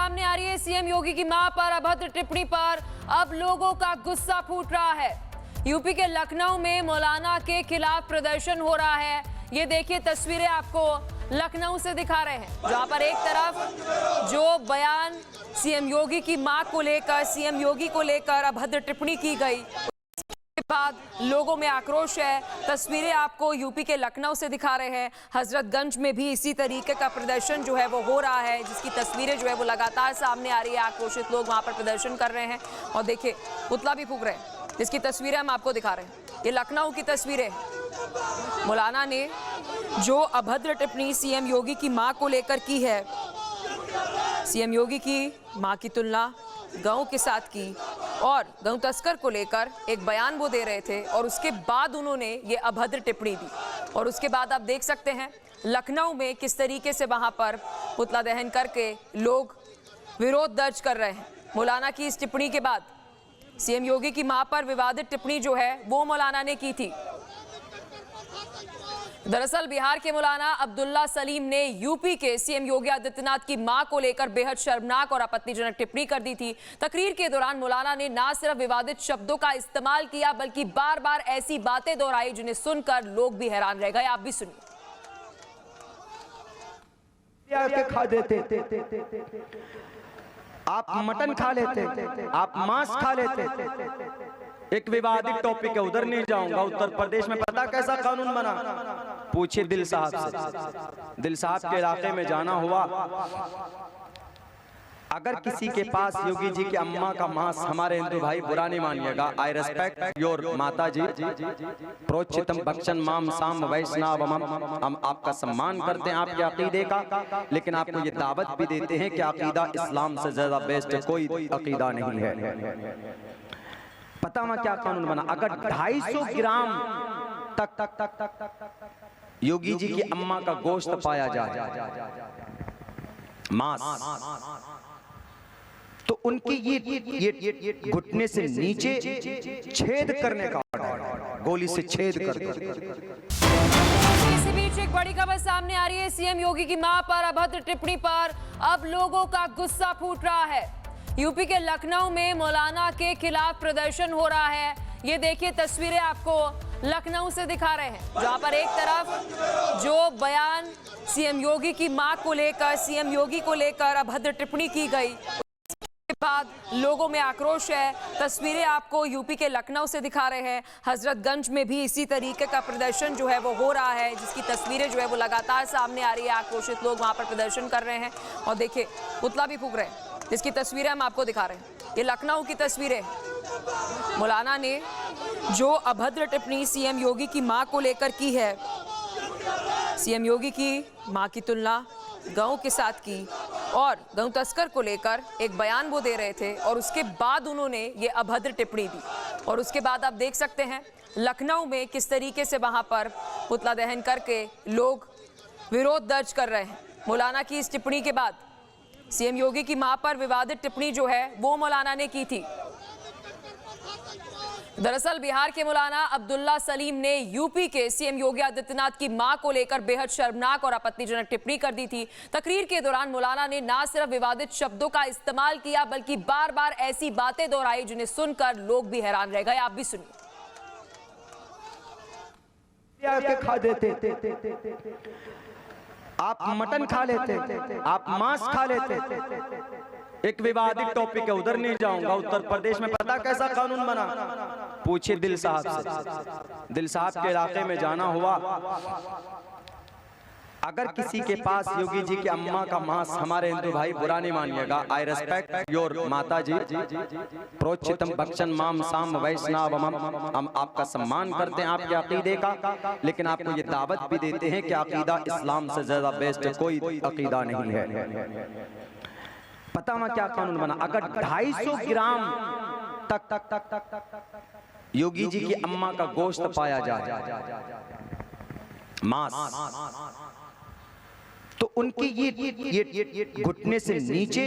सामने आ रही है सीएम योगी की मां पर अभद्र टिप्पणी पर अब लोगों का गुस्सा फूट रहा है। यूपी के लखनऊ में मौलाना के खिलाफ प्रदर्शन हो रहा है। ये देखिए तस्वीरें आपको लखनऊ से दिखा रहे हैं, जहां पर एक तरफ जो बयान सीएम योगी की मां को लेकर, सीएम योगी को लेकर अभद्र टिप्पणी की गई, बाद लोगों में आक्रोश है। तस्वीरें आपको यूपी के लखनऊ से दिखा रहे हैं। हजरतगंज में भी इसी तरीके का प्रदर्शन जो है वो हो रहा है, जिसकी तस्वीरें जो है वो लगातार सामने आ रही है। आक्रोशित लोग वहां पर प्रदर्शन कर रहे हैं और देखिए पुतला भी फूंक रहे हैं, जिसकी तस्वीरें हम आपको दिखा रहे हैं। ये लखनऊ की तस्वीरें। मौलाना ने जो अभद्र टिप्पणी सीएम योगी की मां को लेकर की है, सीएम योगी की मां की तुलना गऊ के साथ की और गऊ तस्कर को लेकर एक बयान वो दे रहे थे और उसके बाद उन्होंने ये अभद्र टिप्पणी दी। और उसके बाद आप देख सकते हैं लखनऊ में किस तरीके से वहां पर पुतला दहन करके लोग विरोध दर्ज कर रहे हैं। मौलाना की इस टिप्पणी के बाद सीएम योगी की मां पर विवादित टिप्पणी जो है वो मौलाना ने की थी। दरअसल बिहार के मौलाना अब्दुल्ला सलीम ने यूपी के सीएम योगी आदित्यनाथ की मां को लेकर बेहद शर्मनाक और आपत्तिजनक टिप्पणी कर दी थी। तकरीर के दौरान मौलाना ने न सिर्फ विवादित शब्दों का इस्तेमाल किया, बल्कि बार बार ऐसी बातें दोहराई जिन्हें सुनकर लोग भी हैरान रह गए। आप भी सुनिए। खा देते, आप मटन खा लेते, आप मांस खा लेते। एक विवादित टॉपिक है, उधर नहीं जाऊंगा। उत्तर प्रदेश में पता कैसा कानून बना, पूछिए दिल साहब से। दिल साहब के इलाके में जाना हुआ, अगर किसी के पास योगी जी की अम्मा का मांस, हमारे हिंदू भाई बुरा नहीं मानिएगा, आई रेस्पेक्ट योर माता जी, प्रोचितम भक्षण माम साम वैष्णव, हम आपका सम्मान करते हैं आपके अकीदे का, लेकिन आपको ये दावत भी देते हैं कि अकीदा इस्लाम से ज्यादा बेस्ट कोई अकीदा नहीं है। पता मैं क्या कानून बना, अगर 250 ग्राम तक योगी जी की अम्मा का गोश्त पाया जाए, मांस, तो उनकी ये घुटने से नीचे छेद करने का ऑर्डर, गोली से छेद कर। इसी बीच एक बड़ी खबर सामने आ रही है सीएम योगी की मां पर अभद्र टिप्पणी पर अब लोगों का गुस्सा फूट रहा है। यूपी के लखनऊ में मौलाना के खिलाफ प्रदर्शन हो रहा है। ये देखिए तस्वीरें आपको लखनऊ से दिखा रहे हैं, जहां पर एक तरफ जो बयान सीएम योगी की मां को लेकर, सीएम योगी को लेकर अभद्र टिप्पणी की गई, बाद लोगों में आक्रोश है। तस्वीरें आपको यूपी के लखनऊ से दिखा रहे हैं। हजरतगंज में भी इसी तरीके का प्रदर्शन जो है वो हो रहा है, जिसकी तस्वीरें जो है वो लगातार सामने आ रही है। आक्रोशित लोग वहां पर प्रदर्शन कर रहे हैं और देखिए पुतला भी फूंक रहे हैं, जिसकी तस्वीरें हम आपको दिखा रहे हैं। ये लखनऊ की तस्वीरें। मौलाना ने जो अभद्र टिप्पणी सीएम योगी की मां को लेकर की है, सीएम योगी की मां की तुलना गऊ के साथ की और गऊ तस्कर को लेकर एक बयान वो दे रहे थे और उसके बाद उन्होंने ये अभद्र टिप्पणी दी। और उसके बाद आप देख सकते हैं लखनऊ में किस तरीके से वहां पर पुतला दहन करके लोग विरोध दर्ज कर रहे हैं। मौलाना की इस टिप्पणी के बाद सीएम योगी की मां पर विवादित टिप्पणी जो है वो मौलाना ने की थी। दरअसल बिहार के मौलाना अब्दुल्ला सलीम ने यूपी के सीएम योगी आदित्यनाथ की मां को लेकर बेहद शर्मनाक और आपत्तिजनक टिप्पणी कर दी थी। तकरीर के दौरान मौलाना ने न सिर्फ विवादित शब्दों का इस्तेमाल किया, बल्कि बार बार ऐसी बातें दोहराई जिन्हें सुनकर लोग भी हैरान रह गए। आप भी सुनिए। खा देते, आप मटन खा लेते, आप मांस खा लेते। एक विवादित टॉपिक है, उधर नहीं जाऊंगा। उत्तर प्रदेश में पता कैसा कानून बना, पूछिए दिल साहब से। दिल साहब के इलाके में जाना हुआ, अगर किसी के पास योगी जी की अम्मा का मांस, हमारे हिंदू भाई बुरा नहीं मानिएगा, आई रेस्पेक्ट योर माता जी, प्रोचितम भक्षण माम साम वैष्णव, हम आपका सम्मान करते हैं आपके अकीदे का, लेकिन आपको ये दावत भी देते हैं कि अकीदा इस्लाम से ज्यादा बेस्ट कोई अकीदा नहीं है। पता मैं क्या कानून बना, अगर 250 ग्राम तक योगी जी की अम्मा का गोश्त पाया जाए, मांस, तो उनकी ये घुटने से नीचे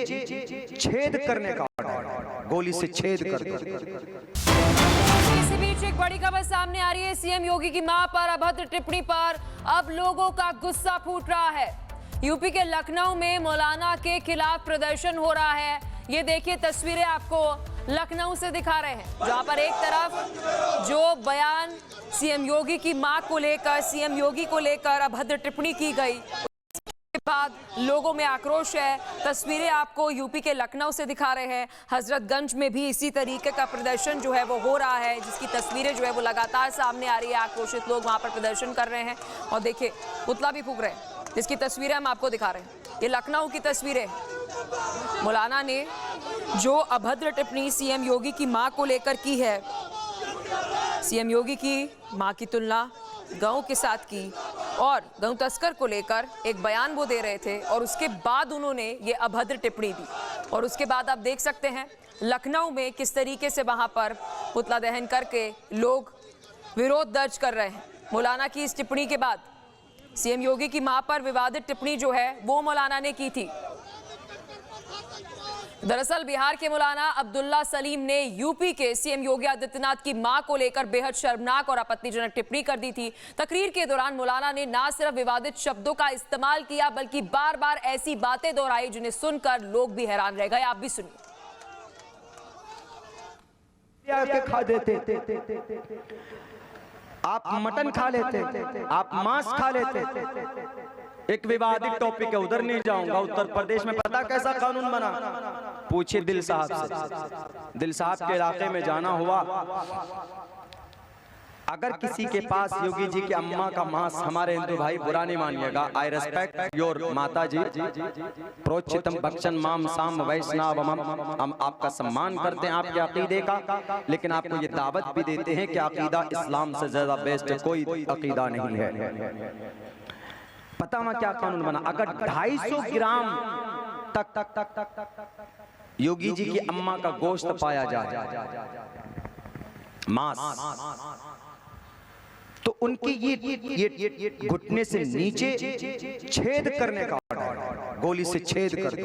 छेद करने का ऑर्डर, गोली से छेद कर। इसी बीच एक बड़ी खबर सामने आ रही है सीएम योगी की मां पर अभद्र टिप्पणी पर अब लोगों का गुस्सा फूट रहा है। यूपी के लखनऊ में मौलाना के खिलाफ प्रदर्शन हो रहा है। ये देखिए तस्वीरें आपको लखनऊ से दिखा रहे हैं, जहां पर एक तरफ जो बयान सीएम योगी की मां को लेकर, सीएम योगी को लेकर अभद्र टिप्पणी की गई, उसके बाद लोगों में आक्रोश है। तस्वीरें आपको यूपी के लखनऊ से दिखा रहे हैं। हजरतगंज में भी इसी तरीके का प्रदर्शन जो है वो हो रहा है, जिसकी तस्वीरें जो है वो लगातार सामने आ रही है। आक्रोशित लोग वहां पर प्रदर्शन कर रहे हैं और देखिए पुतला भी फूंक रहे हैं, जिसकी तस्वीरें हम आपको दिखा रहे हैं। ये लखनऊ की तस्वीरें। मौलाना ने जो अभद्र टिप्पणी सीएम योगी की मां को लेकर की है, सीएम योगी की मां की तुलना गऊ के साथ की और गऊ तस्कर को लेकर एक बयान वो दे रहे थे और उसके बाद उन्होंने ये अभद्र टिप्पणी दी। और उसके बाद आप देख सकते हैं लखनऊ में किस तरीके से वहां पर पुतला दहन करके लोग विरोध दर्ज कर रहे हैं। मौलाना की इस टिप्पणी के बाद सीएम योगी की मां पर विवादित टिप्पणी जो है वो मौलाना ने की थी। दरअसल बिहार के मौलाना अब्दुल्ला सलीम ने यूपी के सीएम योगी आदित्यनाथ की मां को लेकर बेहद शर्मनाक और आपत्तिजनक टिप्पणी कर दी थी। तकरीर के दौरान मौलाना ने न सिर्फ विवादित शब्दों का इस्तेमाल किया, बल्कि बार बार ऐसी बातें दोहराई जिन्हें सुनकर लोग भी हैरान रह गए। आप भी सुनिए। खा देते, आप मटन खा लेते, आप मांस खा लेते। एक विवादित टॉपिक है, उधर नहीं जाऊंगा। उत्तर प्रदेश में पता कैसा कानून बना, पूछिए दिल साहब से। दिल साहब के इलाके में जाना हुआ, अगर किसी के पास योगी जी की अम्मा का मांस, हमारे हिंदू भाई बुरा नहीं मानिएगा, आई रेस्पेक्ट योर माता जी, प्रोचितम भक्षण माम साम वैष्णवम, हम आपका सम्मान करते हैं आपके अकीदे का, लेकिन आपको ये दावत भी देते हैं कि अकीदा इस्लाम से ज्यादा बेस्ट कोई अकीदा नहीं है। पता मैं क्या कानून बना, अगर 250 ग्राम तक योगी जी की अम्मा का गोश्त पाया जाए, मांस, तो उनकी ये घुटने से नीचे छेद करने का ऑर्डर है, गोली से छेद कर